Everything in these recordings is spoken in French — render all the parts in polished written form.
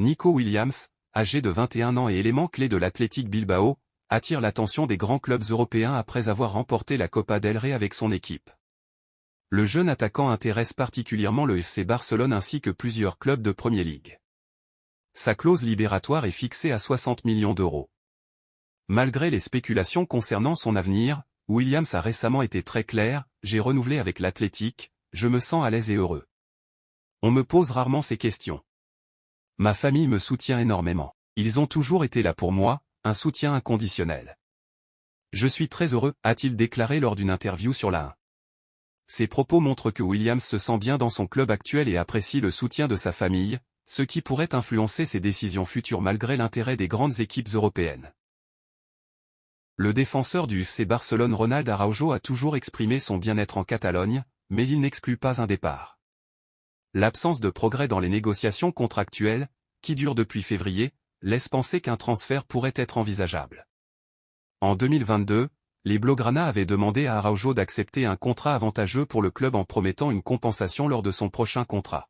Nico Williams, âgé de 21 ans et élément clé de l'Athletic Bilbao, attire l'attention des grands clubs européens après avoir remporté la Copa del Rey avec son équipe. Le jeune attaquant intéresse particulièrement le FC Barcelone ainsi que plusieurs clubs de Premier League. Sa clause libératoire est fixée à 60 millions d'euros. Malgré les spéculations concernant son avenir, Williams a récemment été très clair, « J'ai renouvelé avec l'Athletic, je me sens à l'aise et heureux. On me pose rarement ces questions. Ma famille me soutient énormément. Ils ont toujours été là pour moi, un soutien inconditionnel. Je suis très heureux, a-t-il déclaré lors d'une interview sur la 1. Ces propos montrent que Williams se sent bien dans son club actuel et apprécie le soutien de sa famille, ce qui pourrait influencer ses décisions futures malgré l'intérêt des grandes équipes européennes. Le défenseur du FC Barcelone Ronald Araujo a toujours exprimé son bien-être en Catalogne, mais il n'exclut pas un départ. L'absence de progrès dans les négociations contractuelles, qui durent depuis février, laisse penser qu'un transfert pourrait être envisageable. En 2022, les Blaugrana avaient demandé à Araujo d'accepter un contrat avantageux pour le club en promettant une compensation lors de son prochain contrat.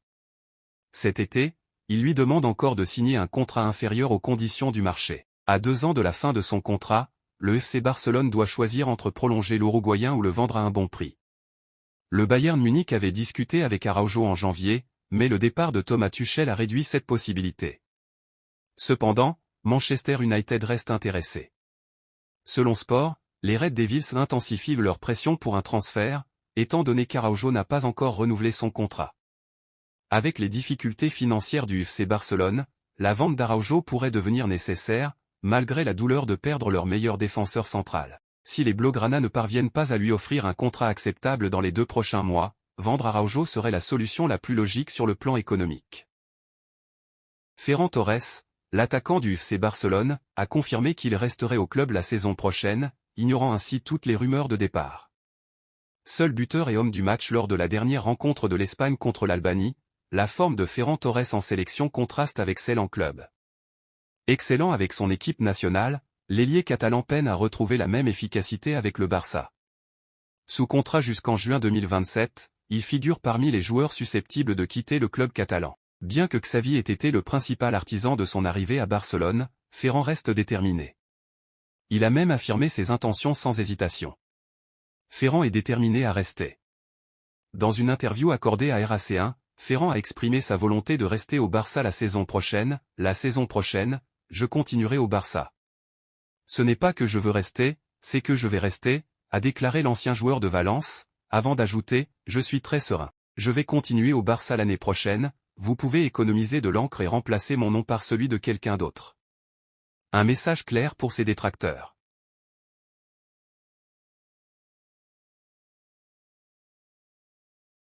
Cet été, il lui demande encore de signer un contrat inférieur aux conditions du marché. À 2 ans de la fin de son contrat, le FC Barcelone doit choisir entre prolonger l'Uruguayen ou le vendre à un bon prix. Le Bayern Munich avait discuté avec Araujo en janvier, mais le départ de Thomas Tuchel a réduit cette possibilité. Cependant, Manchester United reste intéressé. Selon Sport, les Red Devils intensifient leur pression pour un transfert, étant donné qu'Araujo n'a pas encore renouvelé son contrat. Avec les difficultés financières du FC Barcelone, la vente d'Araujo pourrait devenir nécessaire, malgré la douleur de perdre leur meilleur défenseur central. Si les Blaugrana ne parviennent pas à lui offrir un contrat acceptable dans les 2 prochains mois, vendre Araujo serait la solution la plus logique sur le plan économique. Ferran Torres, l'attaquant du FC Barcelone, a confirmé qu'il resterait au club la saison prochaine, ignorant ainsi toutes les rumeurs de départ. Seul buteur et homme du match lors de la dernière rencontre de l'Espagne contre l'Albanie, la forme de Ferran Torres en sélection contraste avec celle en club. Excellent avec son équipe nationale, l'ailier catalan peine à retrouver la même efficacité avec le Barça. Sous contrat jusqu'en juin 2027, il figure parmi les joueurs susceptibles de quitter le club catalan. Bien que Xavi ait été le principal artisan de son arrivée à Barcelone, Ferran reste déterminé. Il a même affirmé ses intentions sans hésitation. Ferran est déterminé à rester. Dans une interview accordée à RAC1, Ferran a exprimé sa volonté de rester au Barça la saison prochaine, je continuerai au Barça. Ce n'est pas que je veux rester, c'est que je vais rester, a déclaré l'ancien joueur de Valence, avant d'ajouter, je suis très serein. Je vais continuer au Barça l'année prochaine, vous pouvez économiser de l'encre et remplacer mon nom par celui de quelqu'un d'autre. Un message clair pour ses détracteurs.